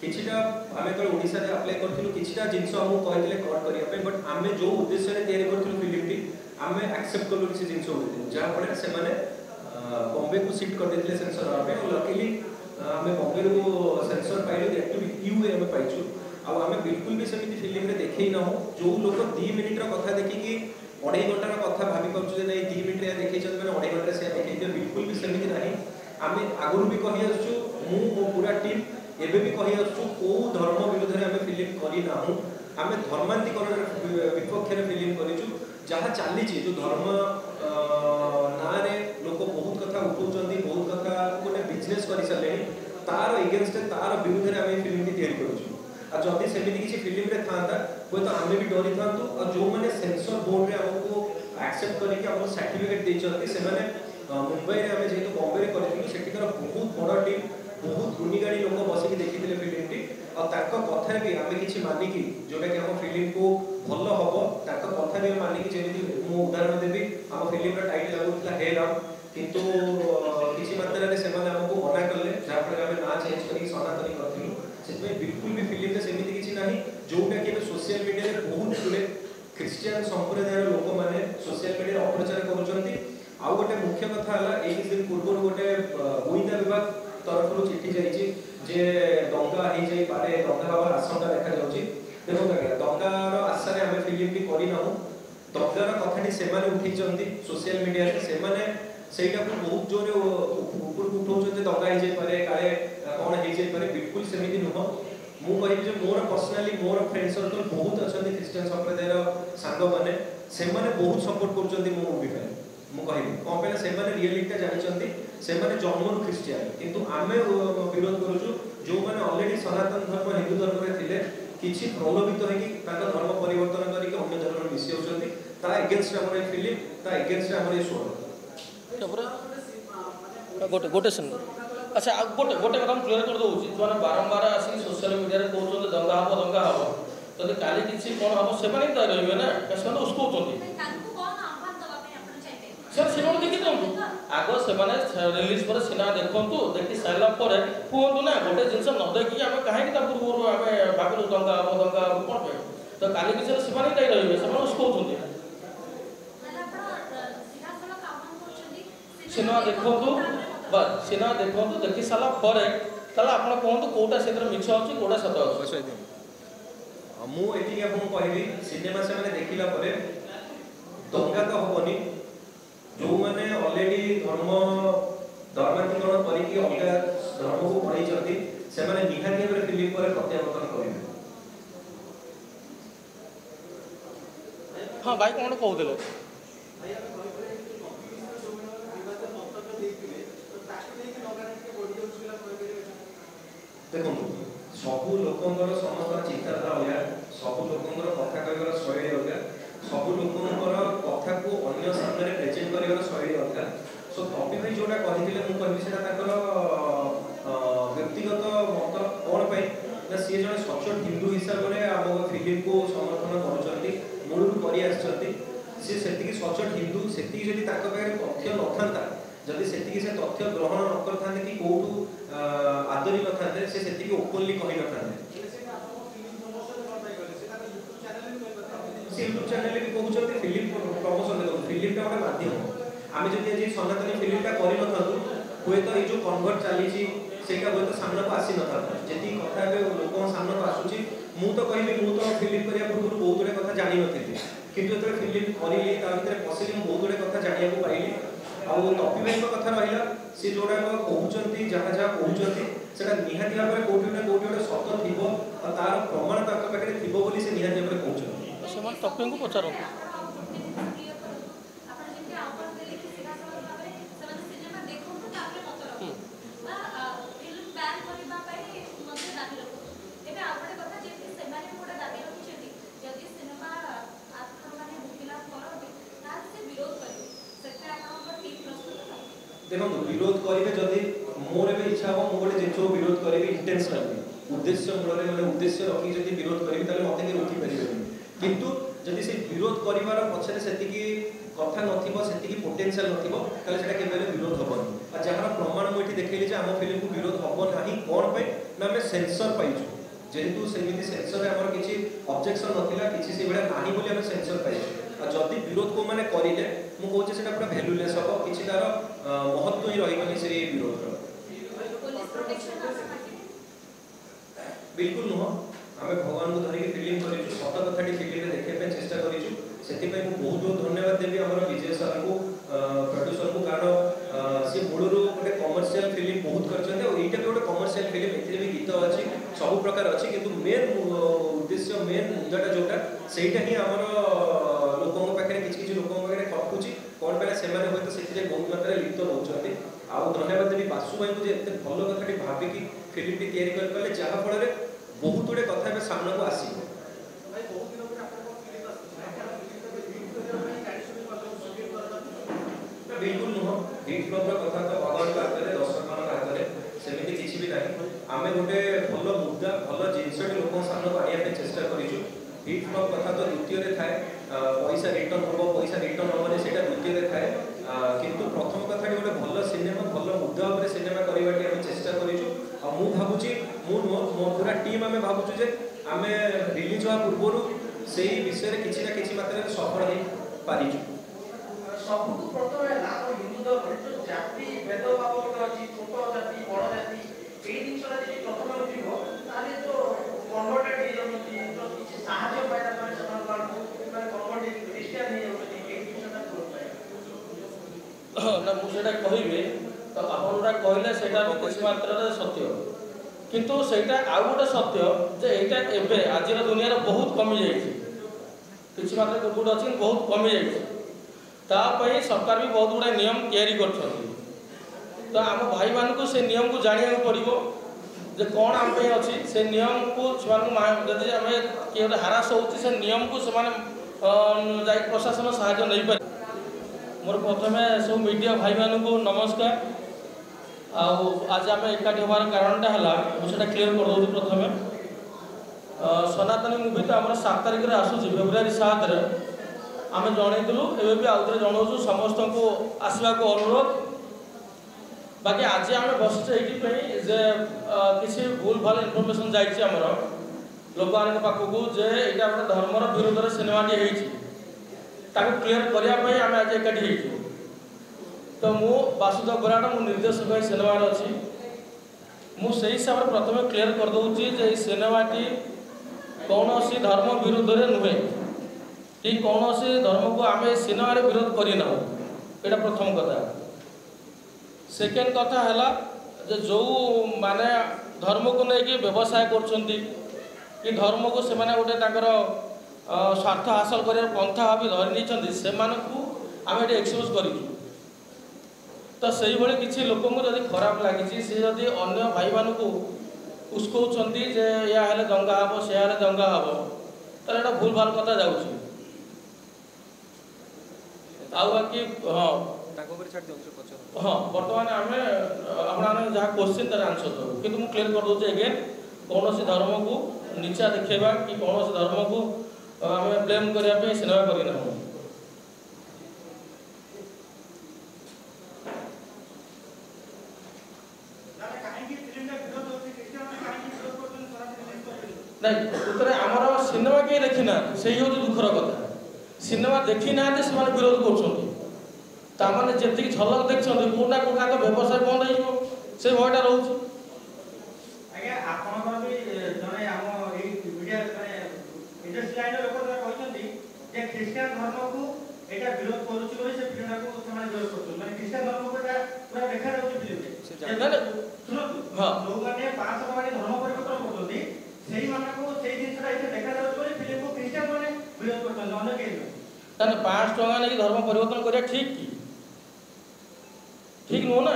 किछिटा आमे तो ओडिसा रे अप्लाई करथिलु किछिटा जिंस हमु कहितले कट करिया पे बट आमे जो उद्देश्य रे तयारी करथिलु फिल्म टी आमे एक्सेप्ट करलु किछि जिंस होते जहा पड़े से माने बॉम्बे को शिफ्ट कर देथिले सेंसर आमे और लकीली आमे बॉम्बे रो सेंसर पाइलु एक्चुअली यूए आमे पाइछु आ आमे बिल्कुल भी सेमिति फिल्म रे देखै न हो जो लोक 2 मिनिट रो कथा देखि कि 2.5 घंटा रो कथा भाबी पाछु जे नै 2 मिनिट रे देखै छन माने 2.5 घंटा से देखै बिल्कुल भी सेमिति नाही आमे आगुरु भी कहि आछु मु मो पूरा टीम एबे भी कहि आछु को धर्म विरुद्ध रे हमें फिल्म करी ना हूं हमें धर्मांतरीकरण विपक्ष रे फिल्म करिछु जहा चाली छी जो धर्म ना रे लोक बहुत कथा उठौचंदी बहुत कथा कोने बिजनेस करि सले तार अगेंस्ट तार विरुद्ध रे हमें फिल्म की तैयारी करूछु आ जदी सेमिति किछि फिल्म रे थांता कोइ तो हमें भी डरी थांतु और जो माने सेंसर बोर्ड रे हमको एक्सेप्ट करी कि हमको सर्टिफिकेट दे चंती से माने मुंबई रे हमें जेतु बॉम्बे रे करिथिलु सेठिकर बहुत बड़ टीम बहुत गुनी गाड़ी लोक बसिक देखिथिले फिल्म टी और ताको कथा भी आमे किछि मानि कि जोटा कि हम फिल्म को भलो हबो ताको कथा भी मानि कि जेमिति मु उदाहरण देबी हम फिल्म रो टाइटल लागुतला हे राम किंतु किछि मात्रा रे सेमाने हमको मना करले जा पर हमें ना चेंज करी सनातनी करथिलु सेमे बिल्कुल भी फिल्म रे सेमिति किछि नाही जोटा कि सोशल मीडिया रे बहुत गुले क्रिश्चियन संप्रदायर लोक माने सोशल मीडिया रे अप्रचार करूचंती आ गोटे मुख्य कथा हला एक दिन पूर्व गोटे गोइंदा विभाग तरफ चिठी जाइए जे दंगा हो जाई पारे दंगा हवार आशंका देखा जाउची देखो क्या दंगार आशा रे हमें फिल्म भी करी ना दंगार कथाटी से माने उठी चंदी सोशल मीडिया रे से माने सेटा को बहुत जोरे ऊपर उठाउछते दंगा हो जाई पारे काले कोन हो जाई पारे बिल्कुल सेमिति नुह मु कहि जे मोर पर्सनली मोर फ्रेंड सर्कल बहुत अछंती क्रिश्चियन संप्रदायर सांग माने से माने बहुत सपोर्ट करचंती मो मूवी पे मु कहि कोन पे से माने रियलिटी जानिचंती से माने जन्मरु क्रिश्चियन किंतु आमे विरोध करूछु जो माने ऑलरेडी सनातन धर्म हिंदू धर्म रे थिले किछि प्रलोभित होई कि ताका धर्म परिवर्तन करी के अन्य धर्म मिसि होचंती ता अगेंस्ट हमर फिल्म ता अगेंस्ट हमर शो गोटे गोटे सन अच्छा गोटे गोटे कदम क्लियर कर दउछि जो बारंबार आसी सोशल मीडिया रे कहउछन दंगा हबो तदे काली किछि कोन हबो से माने त रहबे ना कसन उसको होचंती सर सिनेमा देखि दउनु आगो से माने रिलीज पर सिनेमा देखंतु देखि सारला पर कहंतु ना गोटे जिंस न देखि हम काहे कि ता पूर्व हम भागलु दंगा कोन पे तो काली किछि सिनेमा नहीं रहबे से माने उसको होचंती सिनेमा देखंतु बस सिनेमा देखंतु देखि साला पर तला आपण कहंतु कोटा क्षेत्र मिछ अछि कोटा सत अछि मु एठी आपन कहबी सिनेमा से माने देखिला परे दंगा तो होबनी जो माने ऑलरेडी धर्मांतरीकरण करिकी अलगा धर्म को पढ़ी चंती से माने निहाती भाबरे फिल्म पर प्रत्यावर्तन करिवे हां भाई कोन कहउतले देखो सबु लोकंगर समस्त चिंताधारा अलगा सबु लोकंगर कथा कहबार शैली अलगा सबु लोकंगर कथा को अन्य सामने प्रेजेंट करबार शैली अलगा सो टॉपिक भाई जोटा कहिथिले मु कहबी सेटा ताकर व्यक्तिगत मत कोन पई ना सी जने सचोट हिंदू हिसाब रे हम फिल्म को समर्थन करूचंती मूलु करी आछंती सी सेतिकी सचोट हिंदू सेतिकी जदी ताक पारे तथ्य नथांता जदी सेतिकी से तथ्य ग्रहण न करथांते कि कोठू आदरी नथांते से सेतिकी ओपनली कहि नथांते यूट्यूब चैनल भी कहउचंती फिल्म प्रमोशन देखो फिल्म टा ଗୋଟେ माध्यम आमे जदी जे सनातनी फिल्म टा करि नथांतु होय तो ए जो कन्वर्ट चाली छी सेटा होय तो सामने को आसी नथांता जेती कथा बे लोक सामने को आसुची मु तो कहबी मु तो फिल्म करिया पूर्व बहुत गुडे कथा जानि नथिति किंतु एतरे फिल्म करिली ता भितरे पसिली मु बहुत गुडे कथा जानिया को पाइली आ टॉपिक भाई कथा रहिला से जोडा कहउचंती जहा जहा कहउचंती सेटा निहाती भाबरे कोठी गोटे सत थिबो आ तार प्रमाण ताक पाखरे थिबो बोली से निहाती भाबरे कहउचंती से मन टॉपिक को पचारो देखो विरोध करिवे जदी मोर भी इच्छा हो मो गोटे जिंसो विरोध करिवे इंटेंशनली उद्देश्य मूल में उद्देश्य रखी जदी विरोध करिवे ताले मते के रोकी परिबेनी किंतु जदी से विरोध करिवार पछरे सेतिकी कथा नथिबो सेतिकी पोटेंशियल नथिबो ताले सेटा केबेले विरोध हबनी आ जहार प्रमाण मोठी देखैली जे हम फिल्म को विरोध हबो नाही कोन पे ना हम सेंसर पाइछु जेहेतु सेमिति सेंसर आमर किछि ऑब्जेक्शन नथिला किछि से बेला नाही बोली हम सेंसर पाइछु आ जति विरोध को माने करिले मु कहूचे सेटा पूरा वैल्यूलेस हो किछि तार महत्व ही रहिबनी से विरोध रो बिल्कुल नुह आमे भगवान को धरिक फिल्म करिछु सत कथाटी फिल्म रे देखे पे चेष्टा करिछु सेति पे मु बहुत बहुत धन्यवाद देबी हमर विजय सर को प्रोड्यूसर को कारण से मूलरू गोटे कमर्शियल फिल्म बहुत करछन्ते और एटा गोटे कमर्शियल फिल्म एथिरे भी गीत अछि सब प्रकार अछि किंतु मेन उद्देश्य मेन मुद्दाटा जोटा सेटा ही हमर लोकन पाखरे किछि लोकन पाखरे खटुची कोन बेला से माने होय तो सेथिरे बहुत मात्रा लिप्त रहउछन्ते आ धन्यवाद देबी बासु भाई को जे एते भलो कथाटी भाबी कि फिल्म टी तयारी कर पले जहा फल रे बहुत गुडे कथा बे सामने को आसी बिल्कुल नुह हिट फ्लॉप कथा तो भगवान का हाथ में दर्शक मान हाथ में सेमिति किछि भी नाही आमे गोटे भलो मुद्दा भलो जिंसटी लोकन सामने को आनिया पे चेष्टा करिछु हिट फ्लॉप कथा तो द्वितीय रे थाए पैसा रिटर्न होबो सेटा द्वितीय रे थाए किंतु प्रथम कथाटी गोटे भलो सिनेमा भलो मुद्दा ऊपर सिनेमा करबाटी हम चेष्टा करिछु आ मु भाबुची मो पूरा टीम आमे भाबुछु जे आमे रिलीज होआ पूर्वरु सेही विषय रे किछि ना किछि मात्रा रे सफल हे पारिछु सबुठु प्रथमे लाभ हिंदू धर्म जो जाति भेदभाव अछि छोट जाति बड़ जाति एई जिनसरा जे प्रथमे उठिबो ताले जो कन्वर्टेड हे जमति तो किछि साहाय्य पाइला पर समान बाळको माने कन्वर्टेड क्रिश्चियन हे जमति एई जिनसरा तो ना मु सेटा कहिबे तो आपनरा कहले सेटा भी किछि मात्रा रे सत्य किंतु सेटा आ गोटे सत्य जे एटा एबे आजिर दुनिया रे बहुत कमी जाईछि किछि मात्रा गुड अछि बहुत कमी जाईछि तापई सरकार भी बहुत गुड़ा नियम तैयारी करछन्ती तो आम भाई मान को से नियम को जानिया पड़िबो जे कोन आम पे अछि से नियम को सेमान जदि हमें के हारास होछि से नियम को सेमान जाई प्रशासन सहायता नै पारे मोर प्रथमे सब मीडिया भाई मान को नमस्कार आज आम एकाठी होबार कारणटा हला मुझे क्लियर कर दउछु प्रथमे सनातनी मूवी तो हमर 7 तारिख रे आसुछि फेब्रुआरी 7 रे आम जनइलु एवं भी आउे जनाऊँ समस्त को आसवा को अनुरोध बाकी आज आम बसचे ये जे किसी भूल भाल इनफर्मेशन जामर लोक मान पाखक जे यहाँ गोटे धर्मर विरोध में सिनेमाटी क्लीयर करने आम आज एकाठी तो मु वासुदेव बराड़ मु निर्देशक सिनेमा अच्छी मुझे हिसाब से प्रथम क्लीयर करदे जे सिनेमाटी कौन सी धर्म विरोध में नुहे कि कौन से धर्म को आम सिनेमा विरोध करना यहाँ प्रथम कथा सेकेंड कथा है जो माने धर्म को लेकिन व्यवसाय कर धर्म को से गोटे स्वार्थ हासिल कर पंथा भाव धरी नहीं से आम ये एक्सपोज कर तो से किसी लोक जब खराब लगी सी जदि अन्य भाई मान को उस्कौं जे या दंगा हम से दंगा हम तो यहाँ भूल भाल कथा जाऊँगी आउ बाकी हाँ हाँ बर्तमान आम आपने जहाँ क्वेश्चन तार आंसर दो कि मुझे क्लीयर कर दूसरे एगेन कौन सी धर्म को नीचा देखा कि कौन सी धर्म को आम ब्लेम करने सिनेमा करना नहीं उत्तर आमर सिनेमा कहीं देखी ना से हूँ दुखर कथा सिनेमा देखी ना से विरोध कर जी झलक देखते कौटा कौटा तो व्यवसाय बंद हो से भयटा रोचे ख्रीस्टियन धर्म को एटा विरोध करूची बोली से फिल्म को समान विरोध करछन माने ख्रीस्टियन धर्म को एटा पूरा देखा जाउची फिल्म रे सुनो हां लोग माने 500 माने धर्म परिवर्तन करछथि सेही माने को सेही जिंसरा एटा देखा जाउची बोली फिल्म को ख्रीस्टियन माने विरोध करछन अन्य के तने 5 टका नै धर्म परिवर्तन करिया ठीक की ठीक नो ना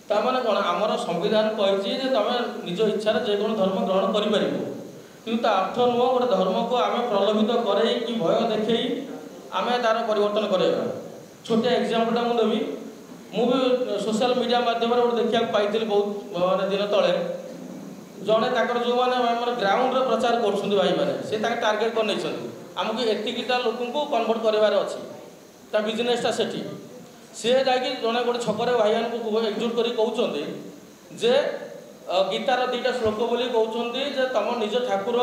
ता माने कोन हमर संविधान कहछि जे तमे निज इच्छा रे जे कोन धर्म ग्रहण करि परिबो किंतु ता अर्थ नुह गोटे धर्म को आम प्रलोभित करे कि भय देखे आम तार परिवर्तन करेगा छोटे एग्जाम्पलटा मुझे देवी मुझे सोशल मीडिया माध्यम गोटे देखा पाई बहुत मानने दिन तले जड़े जो मैंने ग्राउंड प्रचार कर भाई मैंने से टार्गेट कर नहीं आमको एतिकटा लोक कन्वर्ट करार अच्छी बिजनेसटा से सी जा जड़े गोटे छकरे भाई को एकजुट कर कहते जे गीतार 2टा श्लोक बोली कहते जे तुम निज ठाकुर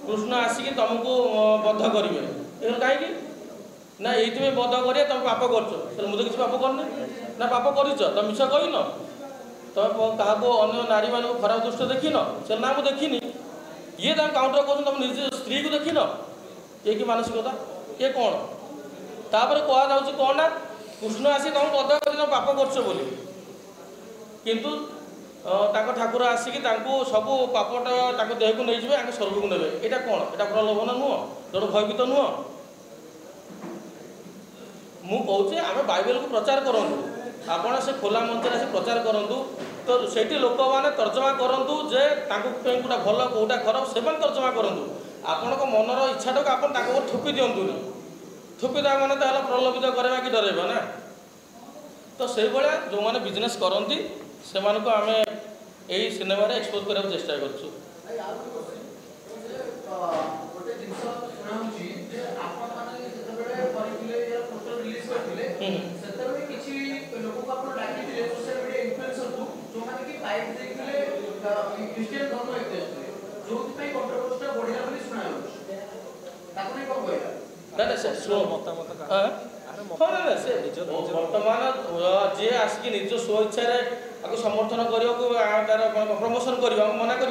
कृष्ण आसिक तुमको बद्ध करेंगे कहीं ना ये बद्ध करें तुम पाप कर मुझे किसी पाप करनी ना पाप कर तुम मिछ कहन तुम क्या अन्य नारी मान खराब दृष्टि देखन से ना मुझे देखनी ये तुम काउंटर कर तुम निज स्त्री को देखन ये कि मानसिकता ये कौन तापर कह कौन ना कृष्ण आसी तुम बद्ध कर तुम पाप कर किंतु ठाकुर आसिक सब पापटा देह को नहीं जाए स्वर्ग को नेबे यहाँ कौन यहाँ प्रलोभन नुह जन भयभीत नुह मु कहूँ आम बाइबल को प्रचार करूँ आपण से खोला मंच आसी प्रचार करूँ तो सेठी लोक मैंने तर्जमा करूँ जे गोटा भल कौटा खराब से तर्जमा करूँ आपण मनर इच्छा टाक आप थोपी दिंतुनि थोपीदा मैंने तो प्रलोभित करवा कि डरवा ना तो से भाया जो मैंने बिजनेस करती से आम यही सिनेमा एक्सपोज करने चेष्टा करूँ बर्तमान जी आसिक निज स्व इच्छा समर्थन करने तार प्रमोशन करवा मना कर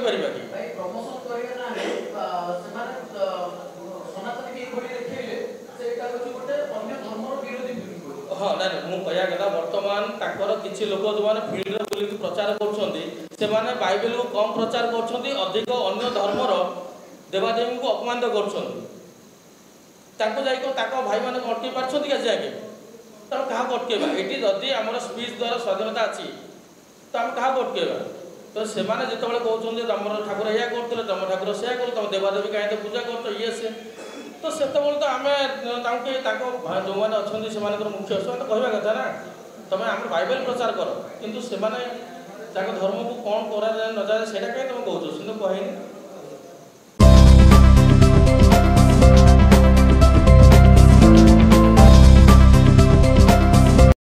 हाँ ना मुझे कहला बर्तमान ताकर किसी लोक जो मैंने फील्ड बुल प्रचार कर बाइबल को कम प्रचार कर अधिक अन्य धर्मर देवादेवी को अपमानित कर भाई मैंने अटकई पार्टी क्या जाए तुम क्या अटकईवा ये जदि आम स्पीच द्वारा स्वाधीनता अच्छी तो आम क्या अटकईवा तो से जो कहते तुम ठाकुर या करते तुम ठाकुर से तुम देवादेवी कहीं पूजा कर ये से तो से तो आम जो मैंने अच्छा से मुख्य कहवा कथा ना तुम आम बाइबल प्रचार कर किंतु से धर्म को कौन करा न जाए से कहीं तुम कहो कहे